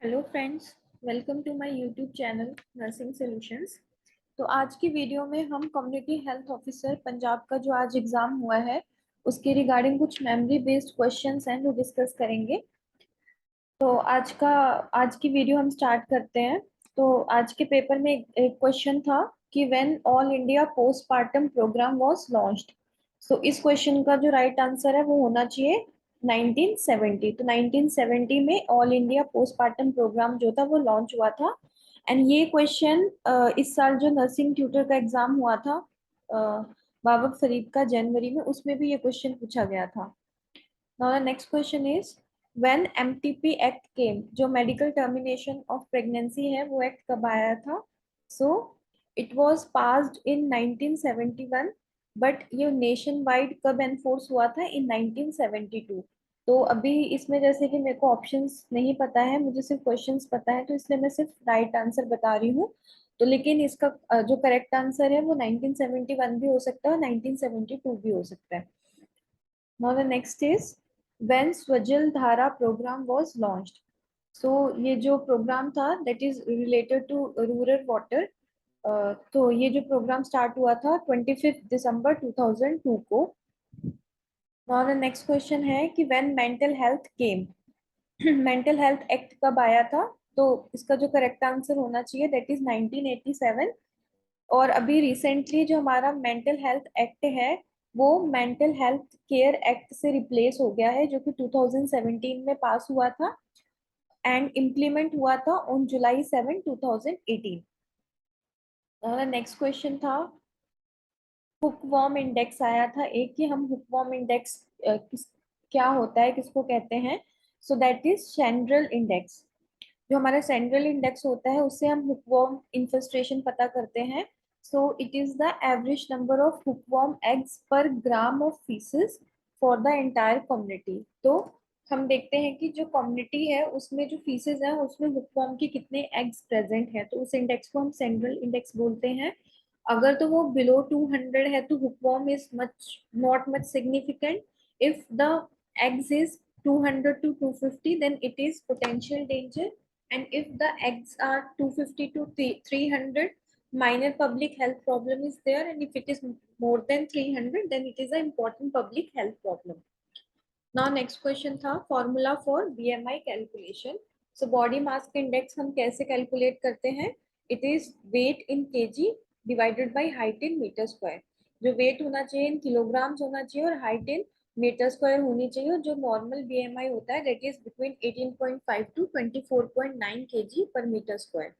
Hello friends, welcome to my YouTube channel nursing solutions. तो आज की वीडियो में हम कम्युनिटी हेल्थ ऑफिसर पंजाब का जो आज एग्जाम हुआ है उसके रिगार्डिंग कुछ मेमोरी बेस्ड क्वेश्चंस हैं वो डिस्कस करेंगे। तो आज की वीडियो हम स्टार्ट करते हैं। तो आज के पेपर में एक क्वेश्चन था कि when all India postmortem programme was launched. So इस क्वेश्चन का जो राइट आंसर है वो होना चाहिए 1970। तो 1970 में ऑल इंडिया पोस्टमार्टम प्रोग्राम जो था वो लॉन्च हुआ था। एंड ये क्वेश्चन इस साल जो नर्सिंग ट्यूटर का एग्जाम हुआ था बाबक फरीद का जनवरी में, उसमें भी ये क्वेश्चन पूछा गया था। Now the next question is when MTP Act came, जो मेडिकल टर्मिनेशन ऑफ प्रेगनेंसी है वो एक्ट कब आया था? So it was passed in 1971, but ये नेशन वाइड कब एनफोर्स हुआ था? इन 1972। तो अभी इसमें जैसे कि मेरे को ऑप्शंस नहीं पता है, मुझे सिर्फ क्वेश्चंस पता है, तो इसलिए मैं सिर्फ राइट आंसर बता रही हूँ। तो लेकिन इसका जो करेक्ट आंसर है वो 1971 भी हो सकता है और 1972 भी हो सकता है। Now the next is when Swajal Dhara program was launched. So ये जो प्रोग्राम था that is related to rural water. तो ये जो प्रोग्राम स्टार्ट हुआ था 25 दिसंबर 2002 को। Now the next question है कि when mental health came. Mental health act कब आया था? तो इसका जो करेक्ट आंसर होना चाहिए दैट इज 1987। और अभी रिसेंटली जो हमारा मेंटल हेल्थ एक्ट है वो मेंटल हेल्थ केयर एक्ट से रिप्लेस हो गया है, जो कि 2017 में पास हुआ था एंड इम्प्लीमेंट हुआ था ऑन जुलाई 7, 2018। नेक्स्ट क्वेश्चन था हुकवॉर्म इंडेक्स आया था एक, कि हम हुकवॉर्म इंडेक्स क्या होता है, किसको कहते हैं? So that is central index. जो हमारा सेंट्रल इंडेक्स होता है उससे हम हुकवॉर्म इन्फेस्टेशन पता करते हैं। So it is the average number of hookworm eggs per gram of faeces for the entire community. तो हम देखते हैं कि जो कम्युनिटी है उसमें जो फीसेस है उसमें हुकवॉर्म के कितने एग्स प्रेजेंट है, तो उस इंडेक्स को हम सेंट्रल इंडेक्स बोलते हैं। अगर तो वो बिलो 200 है तो hookworm is much not much significant. If the eggs is 200 to 250 then it is potential danger, and if the eggs are 250 to 300, minor public health problem is there, and if it is more than 300 then it is an important public health problem. Now next question था formula for BMI calculation. So body mass index हम कैसे calculate करते हैं? It is weight in kg divided by height in meter square. जो wait होना चाहिए इन kilograms होना चाहिए और हाइट इन मीटर स्क्वायर होनी चाहिए, और जो नॉर्मल बीएमआई होता है that is between 18.5 to 24.9 KG per metre square.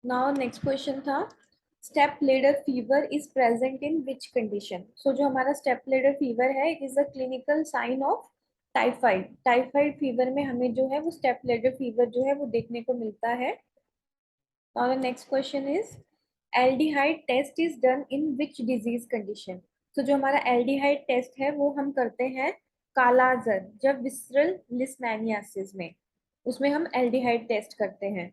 Now next question था step ladder fever is present in which condition. So जो हमारा स्टेप लेडर फीवर है it is a clinical sign of typhoid. Typhoid fever में हमें जो है वो step ladder fever जो है वो देखने को मिलता है। Now the next question is aldehyde test is done in which disease condition. तो जो हमारा एल्डिहाइड टेस्ट है वो हम करते हैं कालाजर, जब विसरल लिस्मैनियासिस में, उसमें हम एल्डिहाइड टेस्ट करते हैं।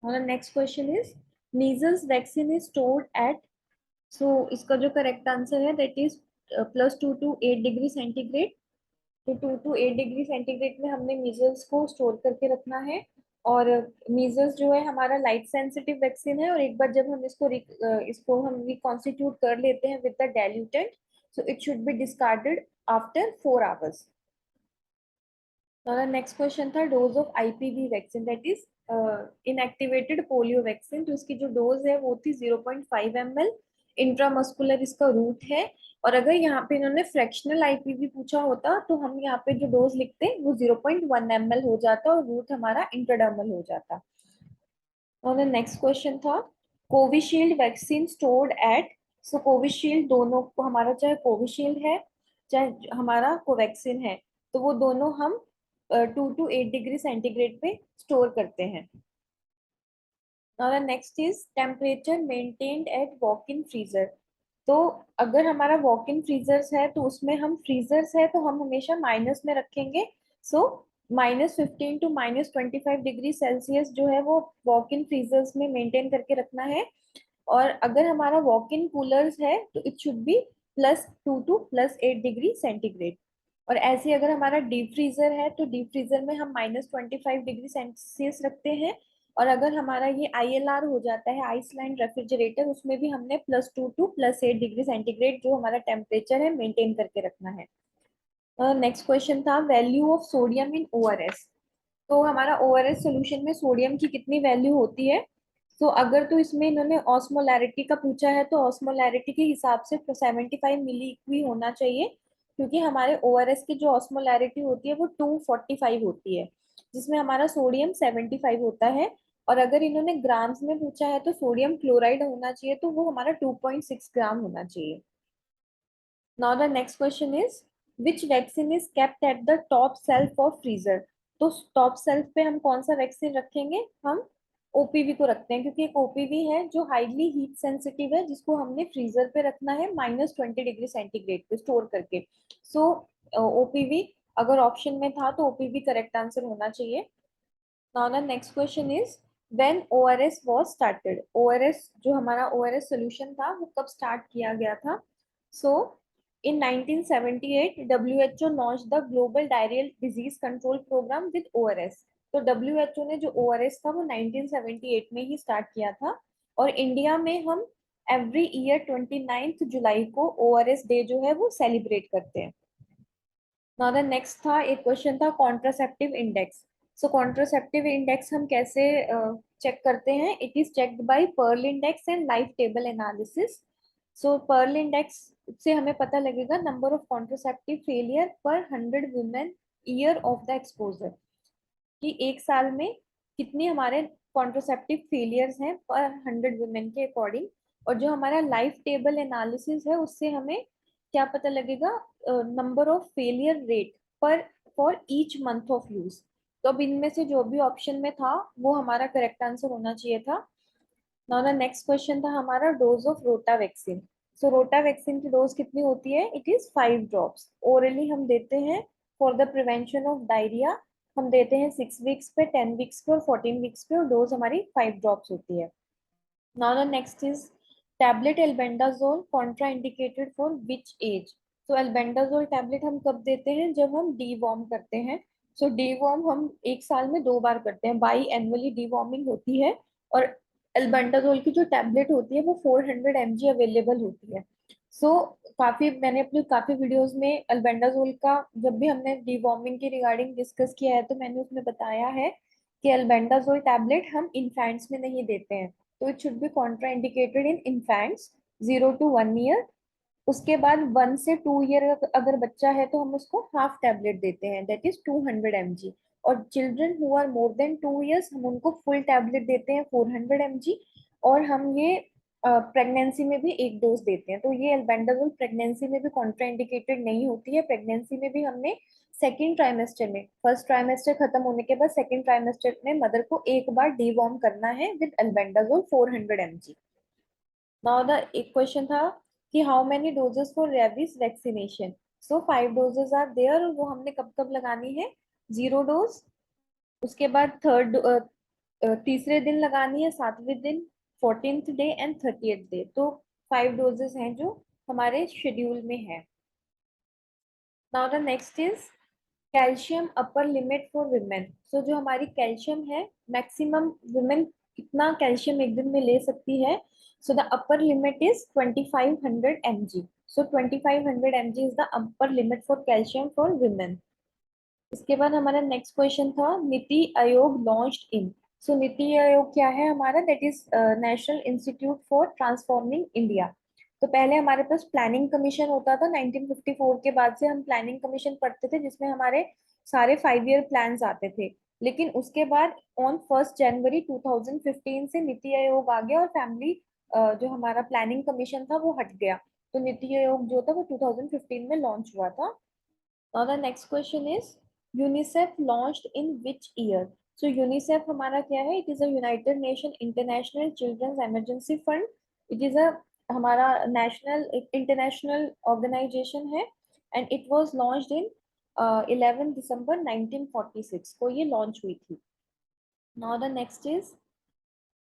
और next question is measles vaccine is stored at. So इसका जो करेक्ट आंसर है that is +2 to 8 degree centigrade. तो 2 to 8 डिग्री सेंटीग्रेड में हमने मीजल्स को स्टोर करके रखना है। और मीजल्स जो है हमारा लाइट सेंसिटिव वैक्सीन है, और एक बार जब हम इसको हम रिकॉन्स्टिट्यूट कर लेते हैं with the diluent, so it should be discarded after 4 hours. Next question था dose of IPV vaccine that is inactivated polio vaccine. तो इसकी जो डोज है वो थी 0.5 ml। इंट्रामस्कुलर इसका रूट है। और अगर यहाँ पे इन्होंने फ्रैक्शनल आईपीवी पूछा होता तो हम यहाँ पे जो डोज लिखते वो 0.1 ml हो जाता और रूट हमारा इंट्राडर्मल हो जाता। और नेक्स्ट क्वेश्चन था Covishield vaccine stored at. So Covishield दोनों को हमारा, चाहे कोविशील्ड है चाहे हमारा कोवैक्सिन है, तो वो दोनों हम 2 to 8 डिग्री सेंटीग्रेड पे स्टोर करते हैं। Now the next is temperature maintained at walk-in freezer. तो अगर हमारा वॉक इन फ्रीजर्स है तो उसमें हम फ्रीजर्स है तो हम हमेशा माइनस में रखेंगे। सो -15 to -25 डिग्री सेल्सियस जो है वो वॉक इन फ्रीजर्स में मेंटेन करके रखना है। और अगर हमारा वॉक इन कूलर्स है तो it should B +2 to +8 degree centigrade. और ऐसे अगर हमारा डीप फ्रीजर है तो डीप फ्रीजर में हम -25 डिग्री सेल्सियस रखते हैं। और अगर हमारा ये ILR हो जाता है, आइसलैंड रेफ्रिजरेटर, उसमें भी हमने +2 टू +8 डिग्री सेंटीग्रेड जो हमारा टेम्परेचर है मेंटेन करके रखना है। नेक्स्ट क्वेश्चन था value of sodium in ORS। तो हमारा ORS सोल्यूशन में सोडियम की कितनी वैल्यू होती है? तो अगर तो इसमें इन्होंने ऑस्मोलैरिटी का पूछा है तो ऑस्मोलैरिटी के हिसाब से 75 मिली होना चाहिए, क्योंकि हमारे ORS की जो ऑस्मोलैरिटी होती है वो 245 होती है, जिसमें हमारा सोडियम 75 होता है। और अगर इन्होंने ग्राम्स में पूछा है तो सोडियम क्लोराइड होना चाहिए, तो वो हमारा 2.6 ग्राम होना चाहिए। Now the next question is which vaccine is kept at the top shelf of freezer? तो टॉप शेल्फ पे हम कौन सा वैक्सीन रखेंगे? हम OPV को रखते हैं, क्योंकि एक OPV है जो हाईली हीट सेंसिटिव है, जिसको हमने फ्रीजर पे रखना है -20 डिग्री सेंटीग्रेड पे स्टोर करके। सो OPV अगर ऑप्शन में था तो OPV करेक्ट आंसर होना चाहिए। Now the next question is when ORS was started. ORS जो हमारा ORS सोल्यूशन था वो कब स्टार्ट किया गया था? सो इन 1978 WHO launched the Global Diarrheal Disease Control Program with ORS। तो WHO ने जो ORS था वो 1978 में ही स्टार्ट किया था। और इंडिया में हम एवरी ईयर 29 जुलाई को ORS डे जो है वो सेलिब्रेट करते हैं। नाउ द नेक्स्ट था, एक क्वेश्चन था contraceptive index. So contraceptive index हम कैसे चेक करते हैं? It is checked by Pearl index and life table analysis. So Pearl index से हमें पता लगेगा नंबर ऑफ कॉन्ट्रासेप्टिव फेलियर पर 100 women year of the exposure, कि एक साल में कितनी हमारे कॉन्ट्रासेप्टिव फेलियर्स हैं पर 100 वुमेन के अकॉर्डिंग। और जो हमारा लाइफ टेबल एनालिसिस है उससे हमें क्या पता लगेगा? नंबर ऑफ फेलियर रेट पर for each month of use. तो अब इनमें से जो भी ऑप्शन में था वो हमारा करेक्ट आंसर होना चाहिए था। नाउ द नेक्स्ट क्वेश्चन था हमारा डोज ऑफ रोटा वैक्सीन। सो रोटा वैक्सीन की डोज कितनी होती है? It is 5 drops. ओरली हम देते हैं for the prevention of diarrhoea. हम देते हैं 6 वीक्स पे, 10 वीक्स पे और 14 वीक्स पे, और डोज हमारी 5 ड्रॉप्स होती है। Now the next is tablet albendazole contraindicated for which age? तो albendazole tablet हम कब देते हैं? जब हम डीवॉर्म करते हैं। सो डीवॉर्म हम एक साल में 2 बार करते हैं, बाई एनुअली डीवॉर्मिंग होती है। और albendazole की जो टेबलेट होती है वो 400 mg अवेलेबल होती है। सो काफी मैंने अपनी काफी वीडियोस में albendazole का जब भी हमने डीवॉर्मिंग के रिगार्डिंग डिस्कस किया है तो मैंने उसमें बताया है कि albendazole टैबलेट हम इन्फेंट्स में नहीं देते हैं। तो it should B contraindicated in infants 0 to 1 year. उसके बाद 1 से 2 ईयर अगर बच्चा है तो हम उसको हाफ टेबलेट देते हैं, दैट इज 200 mg। और children who are more than 2 years हम उनको फुल टेबलेट देते हैं 400 mg। और हम ये प्रेगनेंसी में भी एक डोज देते हैं। तो ये एल्बेंडाजोल प्रेगनेंसी में भी कॉन्ट्राइंडिकेटेड नहीं होती है। प्रेगनेंसी में भी हमने सेकेंड ट्राइमेस्टर में, फर्स्ट ट्राइमेस्टर खत्म होने के बाद सेकेंड ट्राइमेस्टर में मदर को एक बार डीवॉर्म करना है with albendazole 400 mg। Now the एक क्वेश्चन था कि how many doses for rabies vaccination. So 5 doses are there, और वो हमने कब कब लगानी है? 0 डोज, उसके बाद तीसरे दिन लगानी है, 7वें दिन, 14th day and 30th day. तो 5 डोजेस हैं जो हमारे शेड्यूल में है। Now the next is calcium upper limit for women. So जो हमारी कैल्शियम है, मैक्सिमम विमेन कितना कैल्शियम एक दिन में ले सकती है? So the upper limit is 2500 mg। So 2500 mg is the upper limit for calcium for women. इसके बाद हमारा नेक्स्ट क्वेश्चन था नीति आयोग लॉन्च्ड इन। सो नीति आयोग क्या है हमारा? That is national institute for transforming India. तो पहले हमारे पास प्लानिंग कमीशन होता था, 1954 के बाद से हम प्लानिंग कमीशन पढ़ते थे जिसमें हमारे सारे 5 ईयर प्लान्स आते थे। लेकिन उसके बाद ऑन 1 जनवरी 2015 से नीति आयोग आ गया और फैमिली जो हमारा प्लानिंग कमीशन था वो हट गया। तो नीति आयोग जो था वो 2015 में लॉन्च हुआ था। Now the next question is UNICEF launched in which year? So UNICEF हमारा क्या है? It is a United Nation International Children's Emergency Fund. It is a हमारा national international organization है, and it was launched in 11 December 1946 को ये launch हुई थी। Now the next is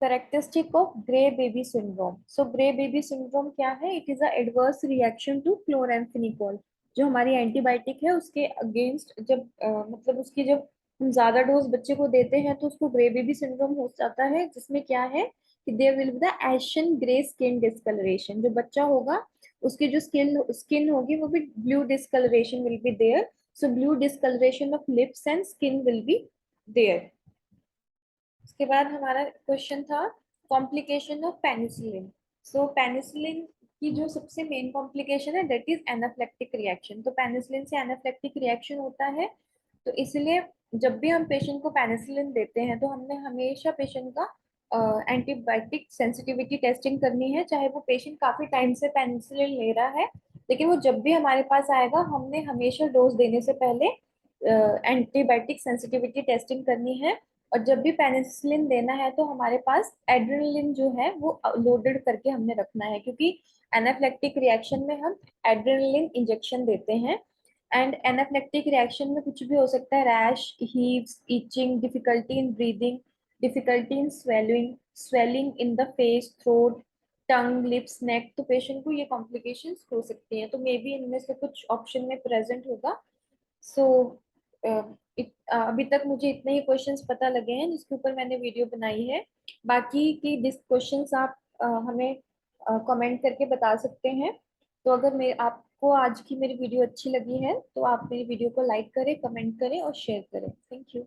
characteristic of gray baby syndrome. So gray baby syndrome क्या है? It is a adverse reaction to chloramphenicol. जो हमारी एंटीबायोटिक है उसके अगेंस्ट जब मतलब उसकी जब हम ज्यादा डोज बच्चे को देते हैं तो उसको ग्रे बेबी सिंड्रोम हो जाता है, जिसमें क्या है कि there will be the ashen grey skin discolouration. जो बच्चा होगा उसकी जो स्किन स्किन होगी वो भी blue discolouration will be there. So blue discolouration of lips and skin will be there. उसके बाद हमारा क्वेश्चन था complication of penicillin. So penicillin की जो सबसे मेन कॉम्प्लिकेशन है दैट इज एनाफ्लेक्टिक रिएक्शन। तो पेनिसिलिन से एनाफ्लेक्टिक रिएक्शन होता है, तो इसलिए जब भी हम पेशेंट को पेनिसिलिन देते हैं तो हमने हमेशा पेशेंट का एंटीबायोटिक सेंसिटिविटी टेस्टिंग करनी है। चाहे वो पेशेंट काफी टाइम से पेनिसिलिन ले रहा है, लेकिन वो जब भी हमारे पास आएगा हमने हमेशा डोज देने से पहले एंटीबायोटिक सेंसिटिविटी टेस्टिंग करनी है। और जब भी पेनिसिलिन देना है तो हमारे पास एड्रेनलिन जो है वो लोडेड करके हमने रखना है, क्योंकि एनाफ्लेक्टिक रिएक्शन में हम एड्रेनलिन इंजेक्शन देते हैं। एंड एनाफ्लेक्टिक रिएक्शन में कुछ भी हो सकता है, rash, hives, itching, difficulty in breathing, difficulty in swelling, swelling in the face, throat, tongue, lips, neck. तो पेशेंट को ये कॉम्प्लिकेशंस हो सकती हैं, तो मे बी इनमें से कुछ ऑप्शन में प्रेजेंट होगा। सो अभी तक मुझे इतने ही क्वेश्चंस पता लगे हैं जिसके ऊपर मैंने वीडियो बनाई है। बाकी की डिस क्वेश्चंस आप हमें कमेंट करके बता सकते हैं। तो अगर मैं आपको आज की मेरी वीडियो अच्छी लगी है तो आप मेरी वीडियो को लाइक करें, कमेंट करें और शेयर करें। Thank you.